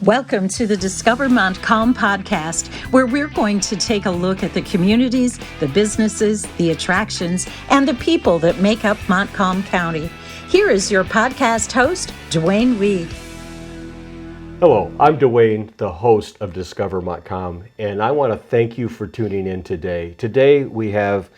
Welcome to the Discover Montcalm Podcast, where we're going to take a look at the communities, the businesses, the attractions, and the people that make up Montcalm County. Here is your podcast host, Duane Weed. Hello, I'm Duane, the host of Discover Montcalm, and I want to thank you for tuning in today. Today we have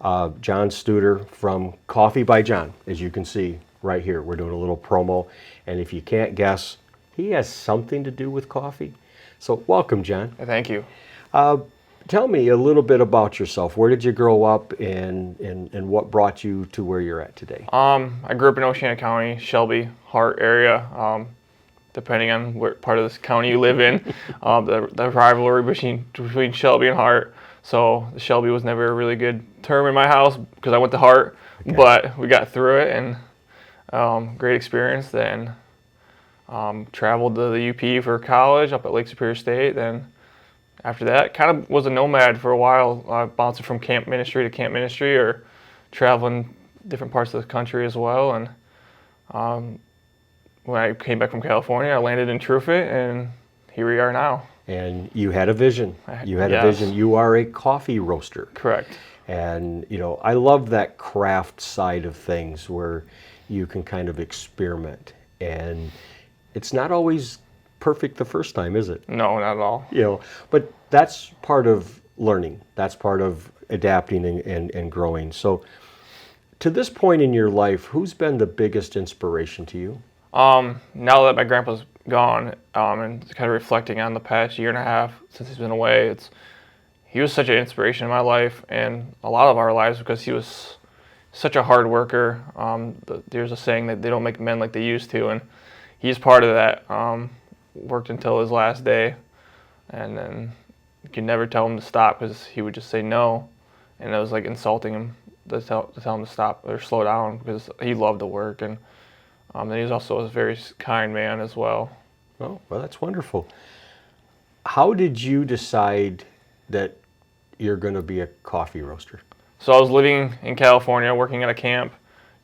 John Studer from Coffee by John, as you can see right here. We're doing a little promo, and if you can't guess, he has something to do with coffee. So welcome, John. Thank you. Tell me a little bit about yourself. Where did you grow up, and what brought you to where you're at today? I grew up in Oceana County, Shelby, Hart area. Depending on what part of this county you live in, the rivalry between Shelby and Hart. So Shelby was never a really good term in my house because I went to Hart, okay. But we got through it and great experience. Then traveled to the UP for college up at Lake Superior State. Then after that, kind of was a nomad for a while, bouncing from camp ministry to camp ministry or traveling different parts of the country as well. And when I came back from California, I landed in Trufant, and here we are now. And you had a vision. You had a vision. You are a coffee roaster. Correct. And, you know, I love that craft side of things where you can kind of experiment. And it's not always perfect the first time, is it? No, not at all. You know, but that's part of learning. That's part of adapting and growing. So to this point in your life, who's been the biggest inspiration to you? Now that my grandpa's gone, and kind of reflecting on the past year and a half since he's been away, he was such an inspiration in my life and a lot of our lives because he was such a hard worker. There's a saying that they don't make men like they used to, and he's part of that. Worked until his last day, and then you could never tell him to stop because he would just say no, and it was like insulting him to tell him to stop or slow down because he loved to work. And then he was also a very kind man as well. Oh, well, that's wonderful. How did you decide that you're going to be a coffee roaster? So I was living in California, working at a camp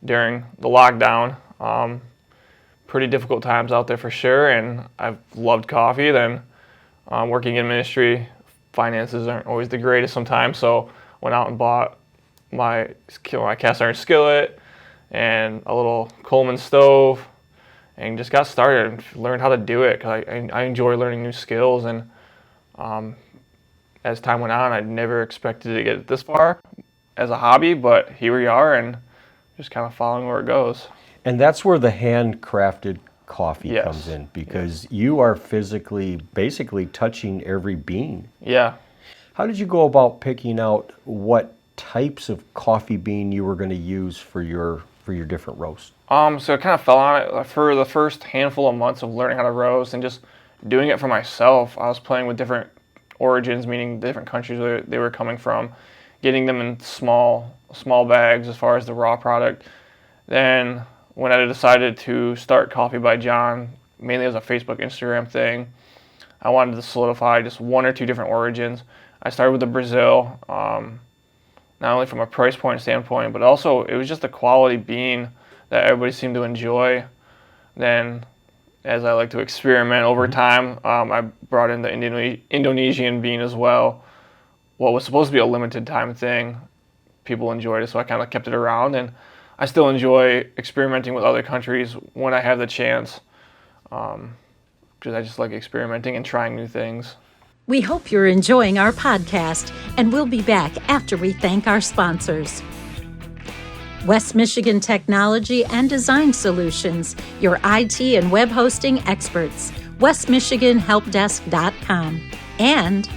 during the lockdown. Pretty difficult times out there for sure, and I've loved coffee. Then working in ministry, finances aren't always the greatest sometimes, so went out and bought my cast iron skillet and a little Coleman stove, and just got started and learned how to do it because I enjoy learning new skills. And as time went on, I never expected to get this far as a hobby, but here we are and just kind of following where it goes. And that's where the handcrafted coffee comes in because you are basically touching every bean. Yeah. How did you go about picking out what types of coffee bean you were going to use for your different roasts? So I kind of fell on it for the first handful of months of learning how to roast and just doing it for myself. I was playing with different origins, meaning different countries where they were coming from, getting them in small bags as far as the raw product. Then when I decided to start Coffee by John, mainly as a Facebook, Instagram thing, I wanted to solidify just one or two different origins. I started with the Brazil, not only from a price point standpoint, but also it was just a quality bean that everybody seemed to enjoy. Then, as I like to experiment over time, I brought in the Indonesian bean as well. What was supposed to be a limited time thing, people enjoyed it, so I kind of kept it around. And I still enjoy experimenting with other countries when I have the chance, because I just like experimenting and trying new things. We hope you're enjoying our podcast, and we'll be back after we thank our sponsors. West Michigan Technology and Design Solutions, your IT and web hosting experts, westmichiganhelpdesk.com, and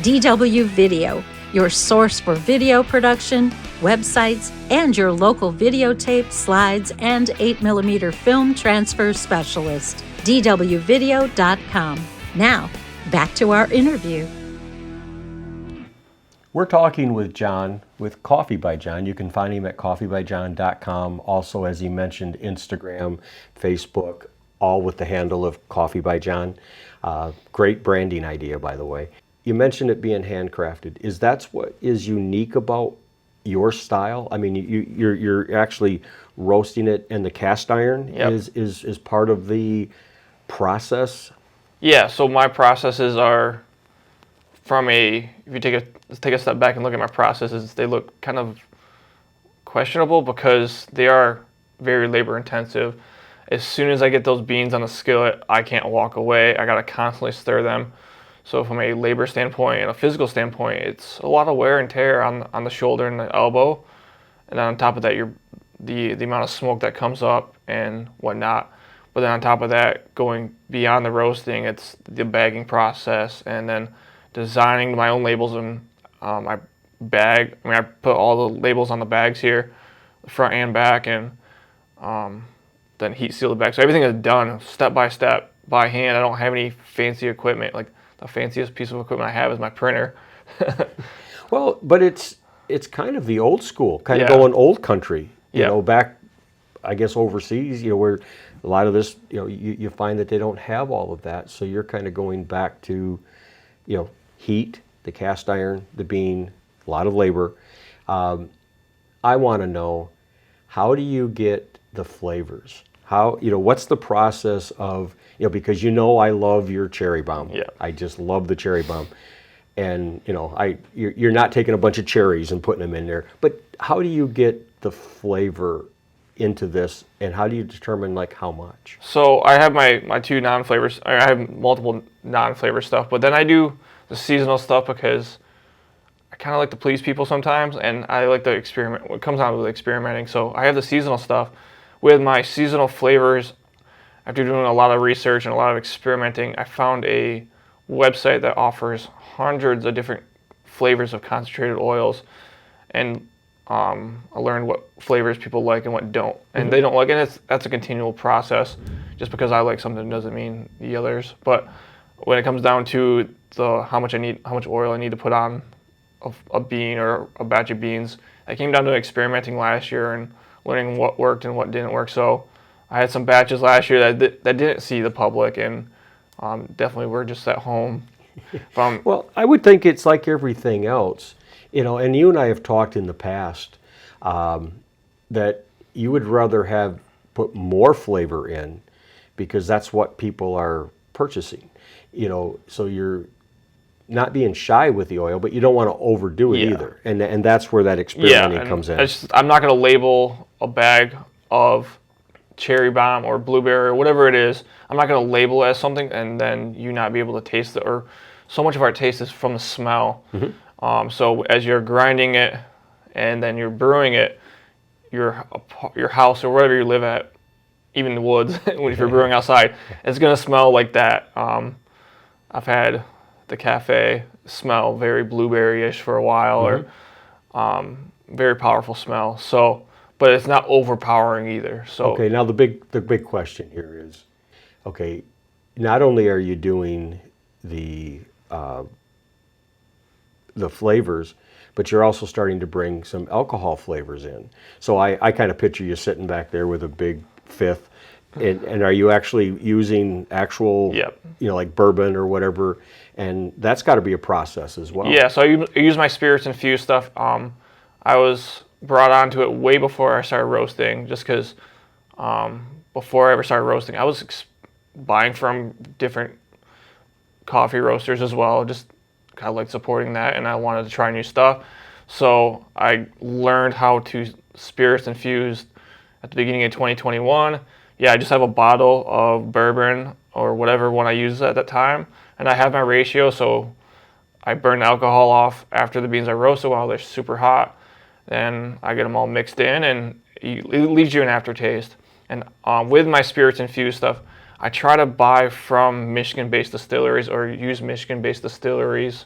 DW Video, your source for video production, websites, and your local videotape, slides, and 8mm film transfer specialist, dwvideo.com. Now, back to our interview. We're talking with John with Coffee by John. You can find him at coffeebyjohn.com. Also, as he mentioned, Instagram, Facebook, all with the handle of Coffee by John. Great branding idea, by the way. You mentioned it being handcrafted. Is that what is unique about your style? I mean, you're actually roasting it, and the cast iron is part of the process Yeah, so my processes are if you take a step back and look at my processes, they look kind of questionable because they are very labor intensive. As soon as I get those beans on the skillet, I can't walk away. I gotta constantly stir them. So from a labor standpoint and a physical standpoint, it's a lot of wear and tear on the shoulder and the elbow. And then on top of that, the amount of smoke that comes up and whatnot. But then on top of that, going beyond the roasting, it's the bagging process and then designing my own labels in my bag. I mean, I put all the labels on the bags here, front and back, and then heat seal the bag. So everything is done step by step by hand. I don't have any fancy equipment. Like the fanciest piece of equipment I have is my printer. Well, but it's kind of the old school, kind of Yeah. going old country. You Yeah. know, back, I guess, overseas, where a lot of this, you find that they don't have all of that. So you're kind of going back to, heat, the cast iron, the bean, a lot of labor. I want to know, how do you get the flavors? What's the process of, because I love your cherry bomb. Yeah. I just love the cherry bomb. And, you're not taking a bunch of cherries and putting them in there, but how do you get the flavor into this, and how do you determine how much? So I have my two non-flavors. I have multiple non-flavor stuff, but then I do the seasonal stuff because I kind of like to please people sometimes, and I like to experiment. What comes out with experimenting. So I have the seasonal stuff. With my seasonal flavors, after doing a lot of research and a lot of experimenting, I found a website that offers hundreds of different flavors of concentrated oils, and I learned what flavors people like and what don't, and they don't like, and that's a continual process. Just because I like something doesn't mean the others. But when it comes down to how much oil I need to put on a bean or a batch of beans, I came down to experimenting last year and learning what worked and what didn't work. So I had some batches last year that didn't see the public, and definitely were just at home. Well, I would think it's like everything else, and you and I have talked in the past that you would rather have put more flavor in because that's what people are purchasing, so you're not being shy with the oil, but you don't want to overdo it either. And that's where that experimenting comes in. I'm not going to label a bag of cherry bomb or blueberry or whatever it is. I'm not going to label it as something and then you not be able to taste it. Or so much of our taste is from the smell. So as you're grinding it and then you're brewing it, your house or wherever you live at, even the woods, if you're brewing outside, it's going to smell like that. I've had the cafe smell very blueberry-ish for a while, or very powerful smell. So, but it's not overpowering either. So okay, now the big question here is, okay, not only are you doing the flavors, but you're also starting to bring some alcohol flavors in. So I kind of picture you sitting back there with a big fifth, and are you actually using actual, like bourbon or whatever? And that's got to be a process as well. Yeah, so I use my spirits infused stuff. I was brought onto it way before I started roasting, just because before I ever started roasting, I was buying from different coffee roasters as well. Just kind of like supporting that, and I wanted to try new stuff. So I learned how to spirits infused at the beginning of 2021. Yeah, I just have a bottle of bourbon or whatever one I use at that time, and I have my ratio, so I burn the alcohol off after the beans are roasted while they're super hot. Then I get them all mixed in, and it leaves you an aftertaste. And with my spirits infused stuff, I try to buy from Michigan-based distilleries or use Michigan-based distilleries,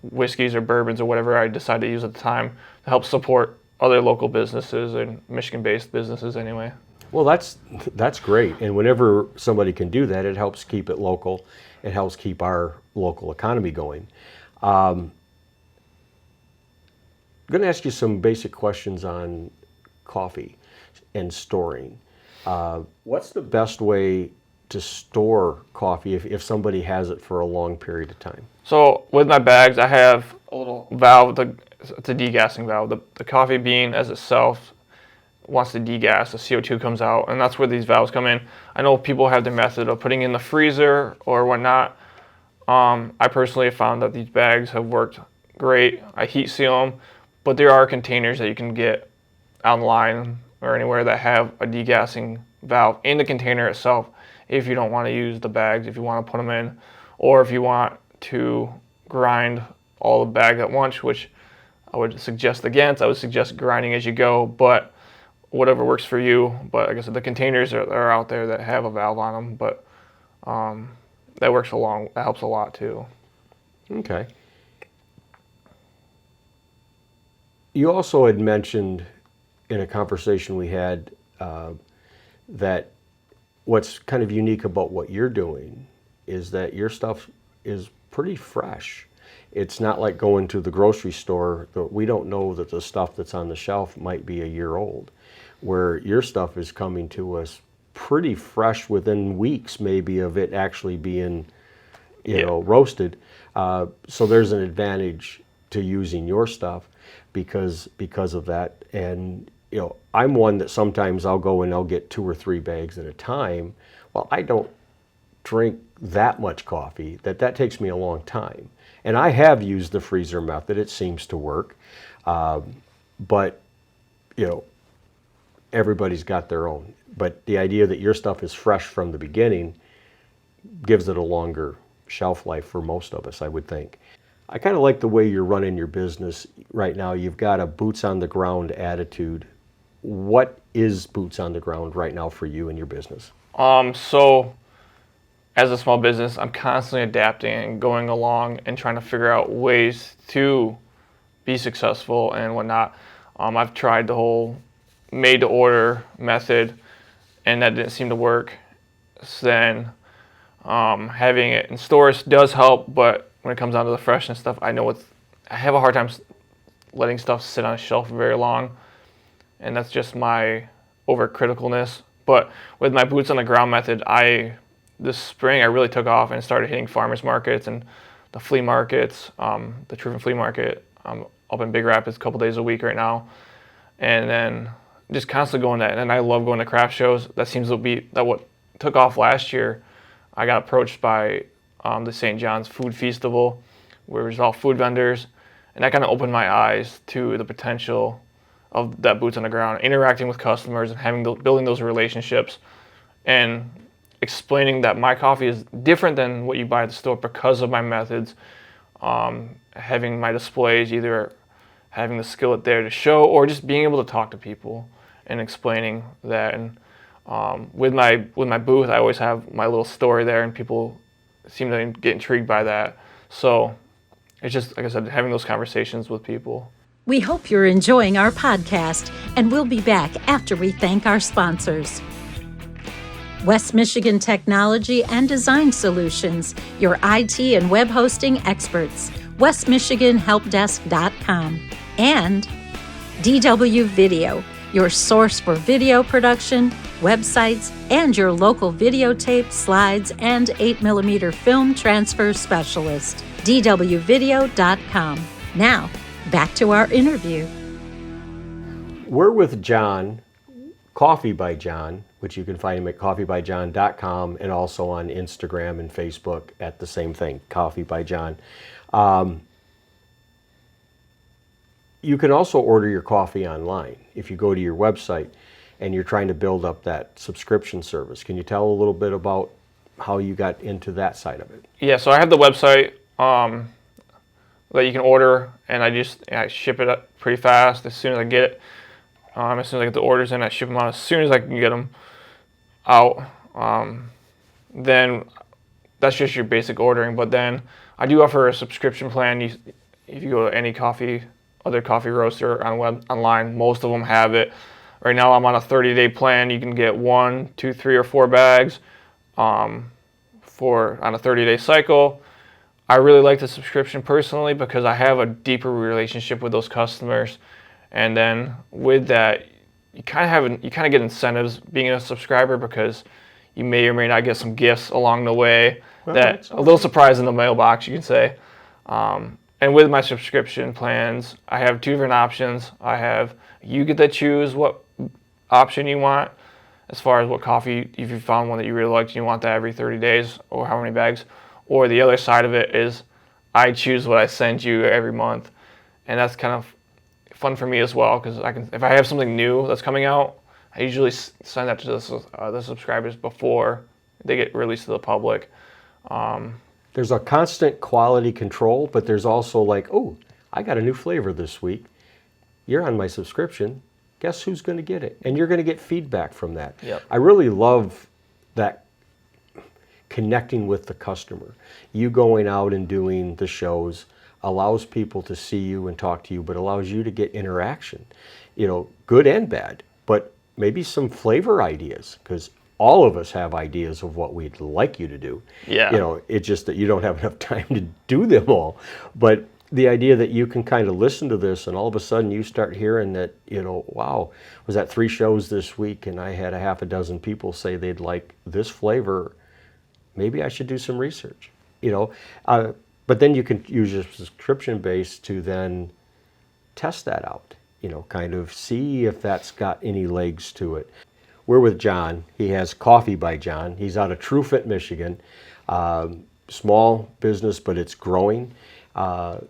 whiskeys or bourbons or whatever I decide to use at the time to help support other local businesses and Michigan-based businesses anyway. Well, that's great. And whenever somebody can do that, it helps keep it local. It helps keep our local economy going. I'm going to ask you some basic questions on coffee and storing. What's the best way to store coffee if somebody has it for a long period of time? So with my bags, I have a little valve. It's a degassing valve. The coffee bean as itself wants to degas, the CO2 comes out, and that's where these valves come in. I know people have their method of putting in the freezer or whatnot. I personally have found that these bags have worked great. I heat seal them, but there are containers that you can get online or anywhere that have a degassing valve in the container itself if you don't want to use the bags, if you want to put them in, or if you want to grind all the bags at once, which I would suggest against. I would suggest grinding as you go, but whatever works for you. But like I said, the containers are out there that have a valve on them, but that helps a lot too. Okay. You also had mentioned in a conversation we had that what's kind of unique about what you're doing is that your stuff is pretty fresh. It's not like going to the grocery store. We don't know that the stuff that's on the shelf might be a year old, where your stuff is coming to us pretty fresh within weeks maybe of it actually being, roasted. So there's an advantage to using your stuff because of that. And I'm one that sometimes I'll go and I'll get 2 or 3 bags at a time. Well, I don't drink that much coffee. That takes me a long time. And I have used the freezer method. It seems to work. But everybody's got their own. But the idea that your stuff is fresh from the beginning gives it a longer shelf life for most of us, I would think. I kind of like the way you're running your business right now. You've got a boots on the ground attitude. What is boots on the ground right now for you and your business? So as a small business, I'm constantly adapting and going along and trying to figure out ways to be successful and whatnot. I've tried the whole made to order method and that didn't seem to work. So then having it in stores does help, but when it comes down to the freshness stuff, I have a hard time letting stuff sit on a shelf for very long, and that's just my overcriticalness. But with my boots on the ground method, this spring I really took off and started hitting farmers markets and the flea markets, the Trufant Flea Market up in Big Rapids a couple days a week right now, and then just constantly going that. And I love going to craft shows. That seems to be what took off last year. I got approached by the St. John's Food Festival, where there's all food vendors, and that kind of opened my eyes to the potential of that boots on the ground, interacting with customers and building those relationships, and explaining that my coffee is different than what you buy at the store because of my methods. Having my displays, either having the skillet there to show or just being able to talk to people and explaining that. And with my booth, I always have my little story there, and people seem to get intrigued by that. So it's just, like I said, having those conversations with people. We hope you're enjoying our podcast, and we'll be back after we thank our sponsors. West Michigan Technology and Design Solutions, your IT and web hosting experts. westmichiganhelpdesk.com. And DW Video, your source for video production, websites, and your local videotape, slides, and 8mm film transfer specialist. dwvideo.com. Now, back to our interview. We're with John, Coffee by John, which you can find him at coffeebyjohn.com and also on Instagram and Facebook at the same thing, Coffee by John. You can also order your coffee online if you go to your website and you're trying to build up that subscription service. Can you tell a little bit about how you got into that side of it? Yeah, so I have the website that you can order, and I ship it up pretty fast as soon as I get it. As soon as I get the orders in, I ship them out as soon as I can get them out. Then that's just your basic ordering, but then I do offer a subscription plan. If you go to any other coffee roaster online, most of them have it. Right now I'm on a 30-day plan. You can get 1, 2, 3, or 4 bags on a 30-day cycle. I really like the subscription personally because I have a deeper relationship with those customers, and then with that, you kind of get incentives being a subscriber because you may or may not get some gifts along the way. Well, that's a little surprise in the mailbox, you can say. And with my subscription plans, I have 2 different options. You get to choose what option you want, as far as what coffee, if you found one that you really liked and you want that every 30 days or how many bags. Or the other side of it is I choose what I send you every month. And that's kind of fun for me as well, because if I have something new that's coming out, I usually send that to the subscribers before they get released to the public. There's a constant quality control, but there's also like, oh, I got a new flavor this week. You're on my subscription. Guess who's going to get it? And you're going to get feedback from that. Yep. I really love that connecting with the customer. You going out and doing the shows allows people to see you and talk to you, but allows you to get interaction, good and bad, but maybe some flavor ideas, because all of us have ideas of what we'd like you to do. Yeah. It's just that you don't have enough time to do them all. But the idea that you can kind of listen to this and all of a sudden you start hearing that, wow, was that 3 shows this week and I had a half a dozen people say they'd like this flavor. Maybe I should do some research, but then you can use your subscription base to then test that out, kind of see if that's got any legs to it. We're with John. He has Coffee by John. He's out of Trufant, Michigan. Small business, but it's growing. I'm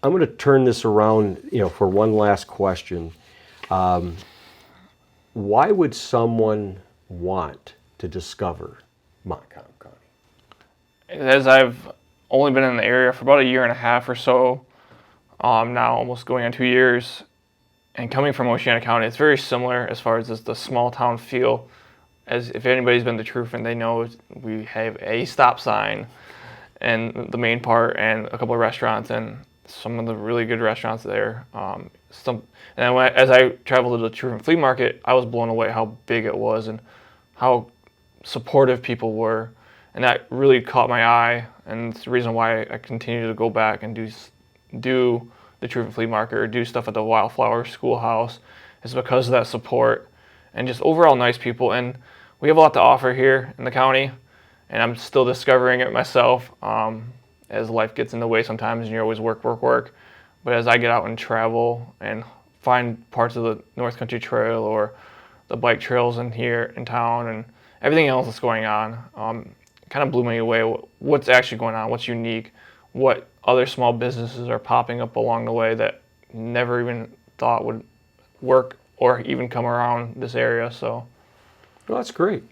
going to turn this around, for one last question. Why would someone want to discover Montcalm County? As I've only been in the area for about a year and a half or so, now almost going on 2 years, and coming from Oceana County, it's very similar as far as the small town feel. As if anybody's been to Trufant, they know we have a stop sign and the main part, and a couple of restaurants, and some of the really good restaurants there. As I traveled to the Trufant Flea Market, I was blown away how big it was and how supportive people were, and that really caught my eye. And it's the reason why I continue to go back and do the Trufant Flea Market or do stuff at the Wildflower Schoolhouse, is because of that support and just overall nice people. And we have a lot to offer here in the county, and I'm still discovering it myself, as life gets in the way sometimes and you always work. But as I get out and travel and find parts of the North Country Trail or the bike trails in here in town and everything else that's going on, kind of blew me away what's actually going on, what's unique, what other small businesses are popping up along the way that never even thought would work or even come around this area. So, well, that's great.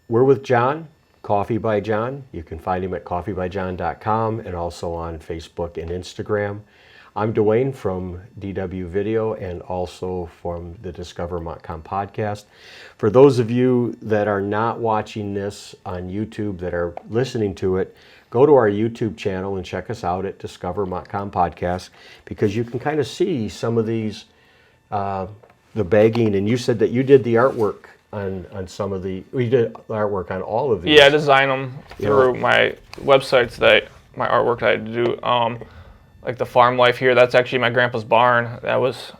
We're with John, Coffee by John. You can find him at coffeebyjohn.com and also on Facebook and Instagram. I'm Duane from DW Video and also from the Discover Montcalm Podcast. For those of you that are not watching this on YouTube, that are listening to it, go to our YouTube channel and check us out at Discover Montcalm Podcast, because you can kind of see some of these, the bagging. And you said that you did the artwork on some of the, you did artwork on all of these. Yeah, I design them through my websites, my artwork that I do. Like the farm life here, that's actually my grandpa's barn. That was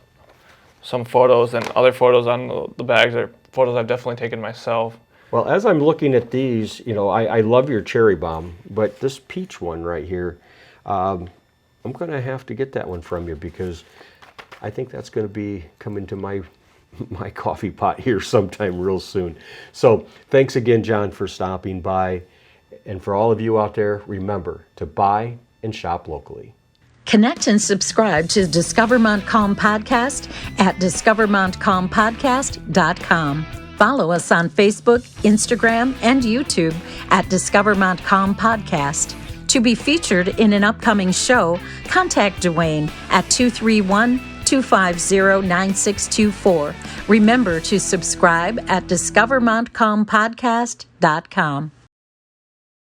some photos, and other photos on the bags are photos I've definitely taken myself. Well, as I'm looking at these, I love your cherry bomb, but this peach one right here, I'm going to have to get that one from you, because I think that's going to be coming to my coffee pot here sometime real soon. So thanks again, John, for stopping by. And for all of you out there, remember to buy and shop locally. Connect and subscribe to Discover Montcalm Podcast at discovermontcalmpodcast.com. Follow us on Facebook, Instagram, and YouTube at Discover Montcalm Podcast. To be featured in an upcoming show, contact Duane at 231-250-9624. Remember to subscribe at discovermontcalmpodcast.com.